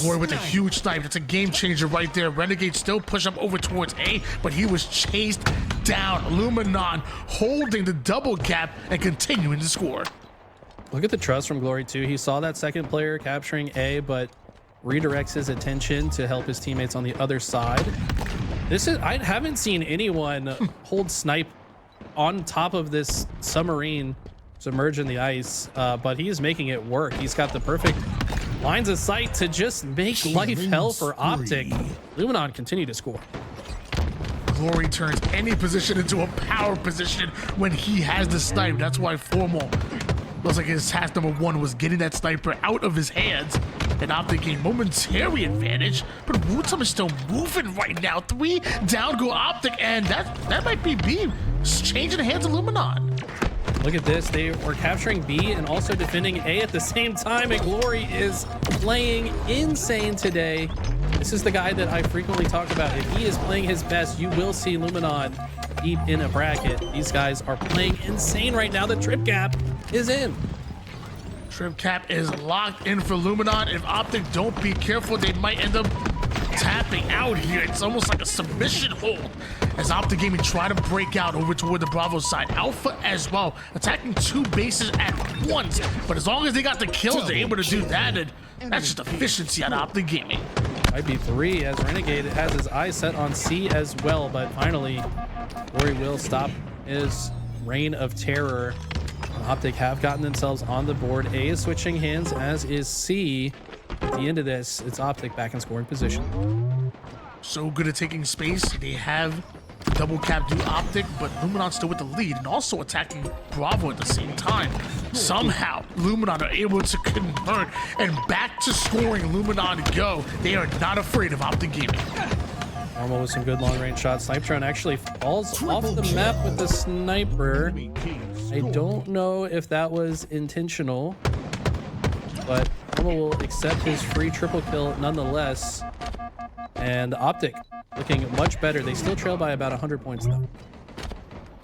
A: Glory with a huge snipe. That's a game changer right there. Renegade still push up over towards A, but he was chased down. LUMINON holding the double cap and continuing to score.
B: Look at the trust from Glory too. He saw that second player capturing A, but redirects his attention to help his teammates on the other side. I haven't seen anyone hold snipe on top of this submarine submerged in the ice, but he is making it work. He's got the perfect lines of sight to just make life hell for OpTic. LUMINON continue to score.
A: Glory turns any position into a power position when he has the snipe. That's why Formal looks like his task number 1 was getting that sniper out of his hands. And OpTic gained momentary advantage, but Woodsum is still moving right now. 3 down go OpTic, and that might be B. Changing the hands of LUMINON.
B: Look at this. They were capturing B and also defending A at the same time, and Glory is playing insane today. This is the guy that I frequently talk about. If he is playing his best, you will see LUMINON deep in a bracket. These guys are playing insane right now. The trip cap is in.
A: Trip cap is locked in for LUMINON. If OpTic don't be careful, they might end up tapping out here. It's almost like a submission hold as OpTic Gaming try to break out over toward the Bravo side. Alpha as well, attacking 2 bases at once. But as long as they got the kills, they're able to do that. And that's just efficiency out of OpTic Gaming.
B: Might be 3 as Renegade has his eyes set on C as well. But finally, Glory will stop his reign of terror. OpTic have gotten themselves on the board. A is switching hands, as is C. At the end of this, it's OpTic back in scoring position.
A: So good at taking space. They have double cap do OpTic, but LUMINON still with the lead and also attacking Bravo at the same time. Somehow, LUMINON are able to convert and back to scoring. LUMINON go. They are not afraid of OpTic Gaming.
B: Normal with some good long-range shots. Snipe drone actually falls off the map with the sniper. I don't know if that was intentional, but Normal will accept his free triple kill nonetheless. And OpTic looking much better. They still trail by about 100 points though.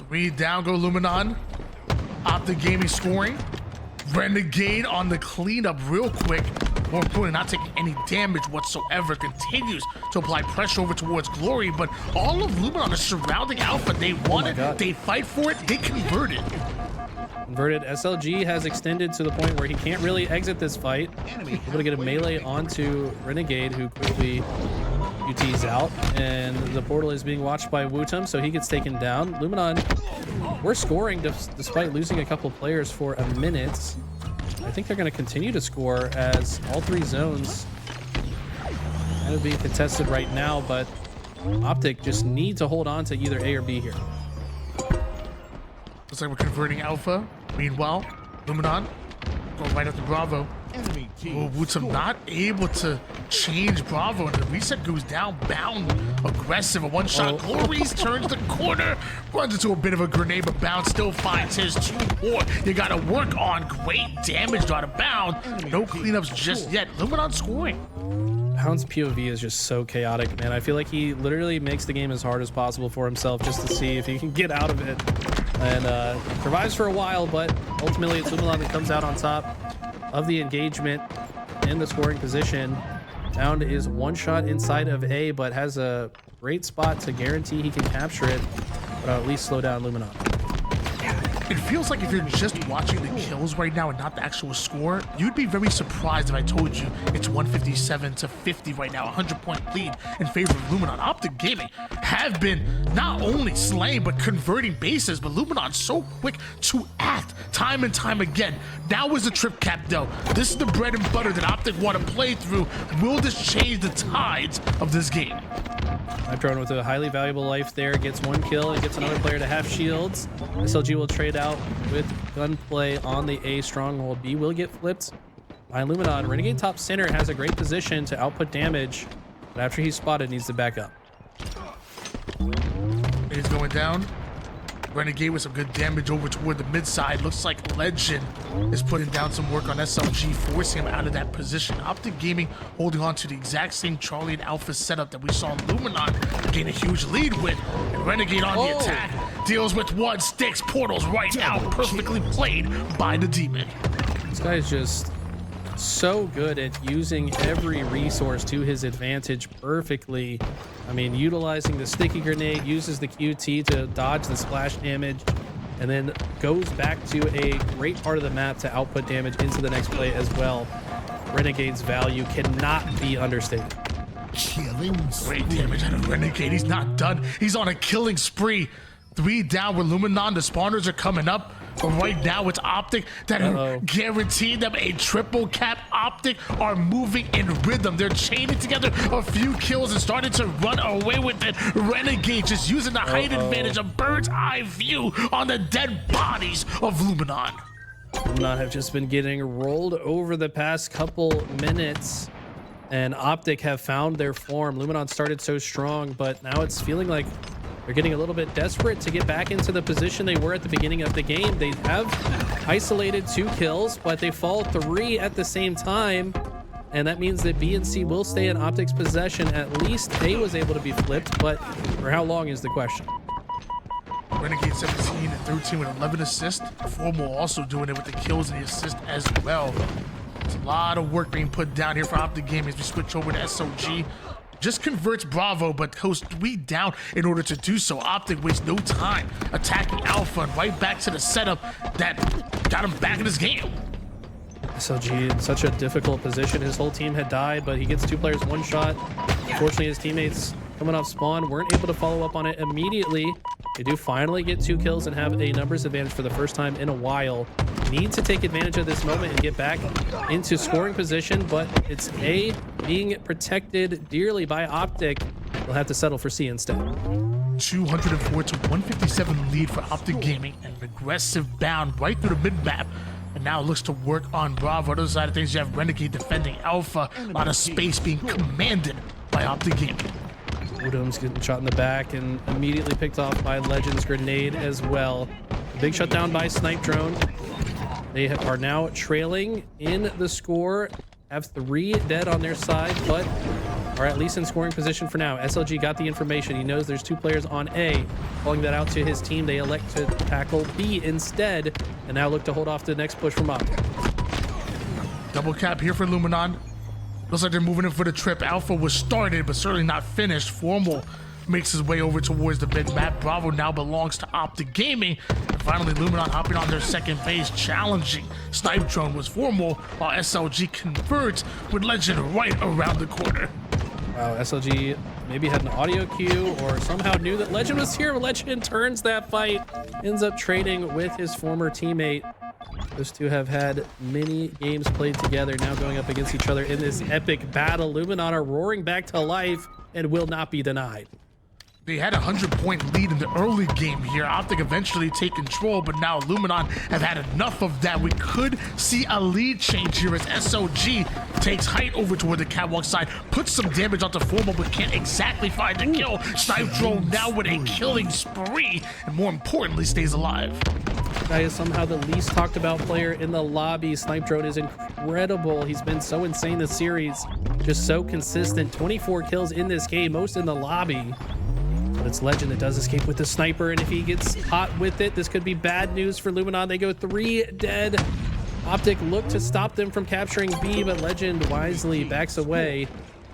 A: 3 down go LUMINON. OpTic Gaming scoring. Renegade on the cleanup real quick. More importantly, not taking any damage whatsoever. Continues to apply pressure over towards Glory, but all of LUMINON is surrounding Alpha. They want it, they fight for it, they convert it.
B: Converted. SLG has extended to the point where he can't really exit this fight. Able to get a melee onto Renegade, who quickly UT's out, and the portal is being watched by Wutum, so he gets taken down. LUMINON, we're scoring despite losing a couple players for a minute. I think they're going to continue to score as all 3 zones kind of being contested right now, but OpTic just need to hold on to either A or B here.
A: Looks like we're converting Alpha. Meanwhile, LUMINON going right after Bravo. Oh, Wutum not able to change Bravo, and the reset goes down. Bound aggressive. A one-shot. Glories turns the corner, runs into a bit of a grenade, but Bound still finds his 2-4. You gotta work on. Great damage out of Bound. No cleanups just yet. LUMINON scoring.
B: Bound's POV is just so chaotic, man. I feel like he literally makes the game as hard as possible for himself just to see if he can get out of it. And survives for a while, but ultimately it's LUMINON that comes out on top of the engagement in the scoring position. Bound is 1 shot inside of A, but has a great spot to guarantee he can capture it, but at least slow down LUMINON.
A: It feels like if you're just watching the kills right now and not the actual score, you'd be very surprised if I told you it's 157 to 50 right now, 100-point lead in favor of LUMINON. OpTic Gaming have been not only slaying but converting bases, but LUMINON so quick to act time and time again. Now is the trip cap though. This is the bread and butter that OpTic want to play through. Will this change the tides of this game?
B: Snipe drone with a highly valuable life there, gets 1 kill and gets another player to half shields. SLG will trade out with gunplay on the A stronghold. B will get flipped by LUMINON. Renegade top center has a great position to output damage, but after he's spotted, needs to back up.
A: He's going down. Renegade with some good damage over toward the mid side. Looks like Legend is putting down some work on SLG, forcing him out of that position. OpTic Gaming holding on to the exact same Charlie and Alpha setup that we saw LUMINON gain a huge lead with. And Renegade on the attack deals with 1 sticks. Portals right now, perfectly played by the Demon.
B: This guy is just so good at using every resource to his advantage perfectly. I mean, utilizing the sticky grenade, uses the QT to dodge the splash damage, and then goes back to a great part of the map to output damage into the next play as well. Renegade's value cannot be understated.
A: Great damage out of Renegade. He's not done. He's on a killing spree. 3 down with LUMINON. The spawners are coming up. But right now it's OpTic that guaranteed them a triple cap. OpTic are moving in rhythm. They're chaining together a few kills and starting to run away with it. Renegade just using the height advantage, a bird's eye view on the dead bodies of LUMINON.
B: LUMINON have just been getting rolled over the past couple minutes, and OpTic have found their form. LUMINON started so strong, but now it's feeling like they're getting a little bit desperate to get back into the position they were at the beginning of the game. They have isolated 2 kills, but they fall 3 at the same time. And that means that B and C will stay in OpTic's possession. At least A was able to be flipped, but for how long is the question?
A: Renegade 17 and 13 with 11 assists. Formal also doing it with the kills and the assist as well. It's a lot of work being put down here for OpTic Gaming as we switch over to SOG. just converts Bravo, but goes 3 down in order to do so. OpTic wastes no time attacking Alpha and right back to the setup that got him back in this game.
B: SLG in such a difficult position. His whole team had died, but he gets 2 players 1 shot. Unfortunately, his teammates coming off spawn weren't able to follow up on it immediately. They do finally get 2 kills and have a numbers advantage for the first time in a while. Need to take advantage of this moment and get back into scoring position, but it's A, being protected dearly by OpTic. They'll have to settle for C instead.
A: 204 to 157 lead for OpTic Gaming, and an aggressive bound right through the mid-map. And now it looks to work on Bravo. On the other side of things, you have Renegade defending Alpha. A lot of space being commanded by OpTic Gaming.
B: Udom's getting shot in the back and immediately picked off by Legend's grenade as well. Big shutdown by Snipe Drone. They are now trailing in the score, have 3 dead on their side, but are at least in scoring position for now. SLG got the information. He knows there's 2 players on A. Calling that out to his team, they elect to tackle B instead, and now look to hold off the next push from OpTic.
A: Double cap here for Luminon. Looks like they're moving in for the trip. Alpha was started, but certainly not finished. Formal makes his way over towards the mid map. Bravo now belongs to OpTic Gaming. And finally, Luminon hopping on their second base, challenging. Snipe Drone was Formal, while SLG converts with Legend right around the corner.
B: Wow, SLG maybe had an audio cue or somehow knew that Legend was here. Legend turns that fight, ends up trading with his former teammate. Those two have had many games played together, now going up against each other in this epic battle. Luminon are roaring back to life and will not be denied.
A: They had a 100-point lead in the early game here. OpTic eventually take control, but now Luminon have had enough of that. We could see a lead change here as SOG takes height over toward the catwalk side, puts some damage onto Formal, but can't exactly find the kill. Snipe Drone now with a killing spree, and more importantly, stays alive.
B: Guy is somehow the least talked about player in the lobby. Snipe Drone is incredible. He's been so insane this series, just so consistent. 24 kills in this game, most in the lobby. But it's Legend that does escape with the sniper, and if he gets hot with it, this could be bad news for Luminon. They go 3 dead. OpTic look to stop them from capturing B, but Legend wisely backs away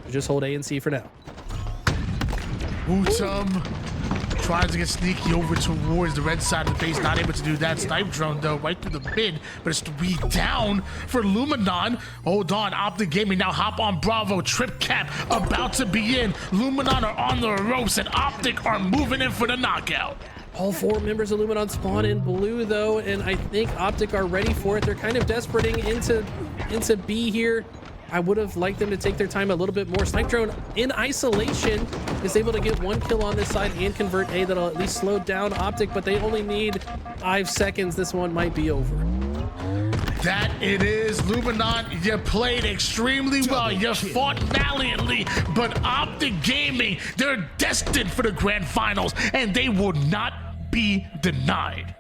B: to just hold A and C for now.
A: Utum tries to get sneaky over towards the red side of the base, not able to do that. Snipe Drone though right through the mid, but it's 3 down for Luminon. Hold on, OpTic Gaming now hop on Bravo. Trip cap about to be in. Luminon are on the ropes, and OpTic are moving in for the knockout.
B: All 4 members of Luminon spawn in blue though, and I think OpTic are ready for it. They're kind of desperating into B here. I would have liked them to take their time a little bit more. Snipe Drone in isolation is able to get 1 kill on this side and convert A. That'll at least slow down OpTic, but they only need 5 seconds. This one might be over.
A: That it is. Luminon, you played extremely well. You fought valiantly, but OpTic Gaming, they're destined for the grand finals, and they will not be denied.